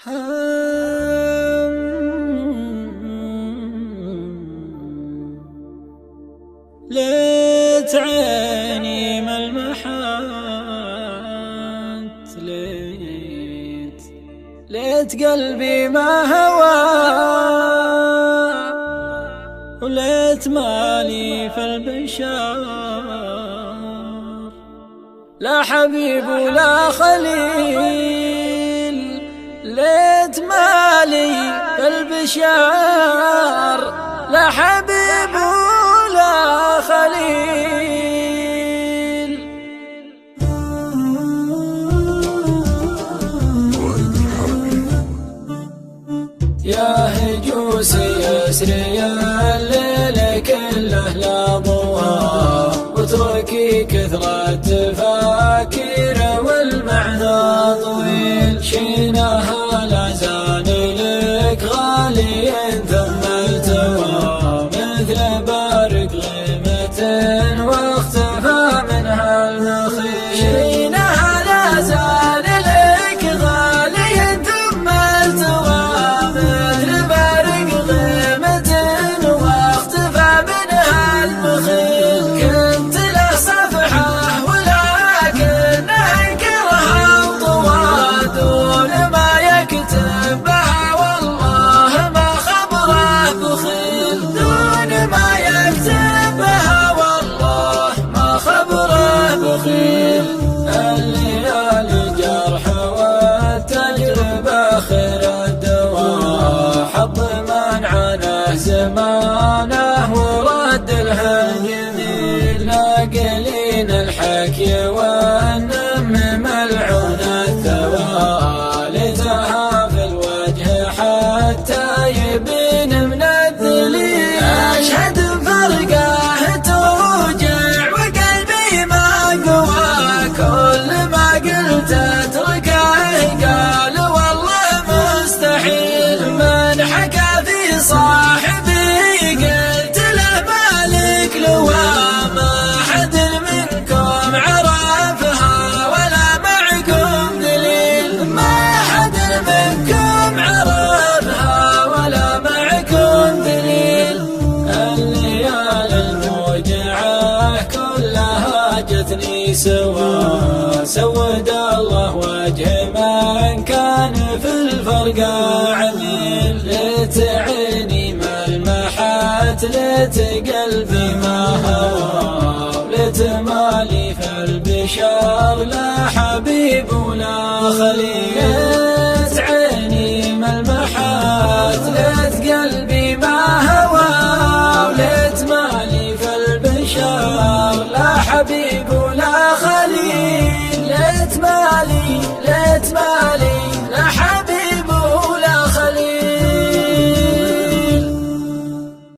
ليت عيني ملمحات، ليت قلبي ما هوى، وليت مالي في البشار لا حبيب ولا خليل. ليت مالي في البشار لا حبيب ولا خليل. يا هجوس يسري الليل كله لا ضوى، واتركي كثرة تفاكير والمعنى طويل. شينها لا زال لك غالي ثم التوى، مثل بارق غيمة واختفى منها المخيل. شينها لا زال لك غالي ثم التوى، مثل بارق غيمة واختفى منها المخيل. كنت له صفحة ولكنه انكرها وطوى، دون ما يكتب بها والله ما خبره بخيل. دون ما يكتب بها والله ما خبره بخيل. الليالي جرح والتجربة خير الدواء، حظ من عاناه زمانه ورد له الجميل. ناقلين الحكي والنم ملعون الثوالثها في الوجه حتى يبين من الذليل. أشهد فرقه توجع وقلبي ما قوى، كل ما قلت اتركه قال والله مستحيل. من حكى في صاحبي قلت له مالك لوى، ما حد منكم عرفها ولا معكم دليل. ما حد منكم عرفها ولا معكم دليل. الليالي الموجعة كلها جتني سوا، سود الله وجه من كان في الفرقة عميل. ليت عيني ملمحات، ليت قلبي ما هوى، ليت مالي في البشار لا حبيب ولا خليل. ليت عيني ملمحات، ليت قلبي ما هوى، وليت مالي في البشار لا حبيب ولا خليل. ليت مالي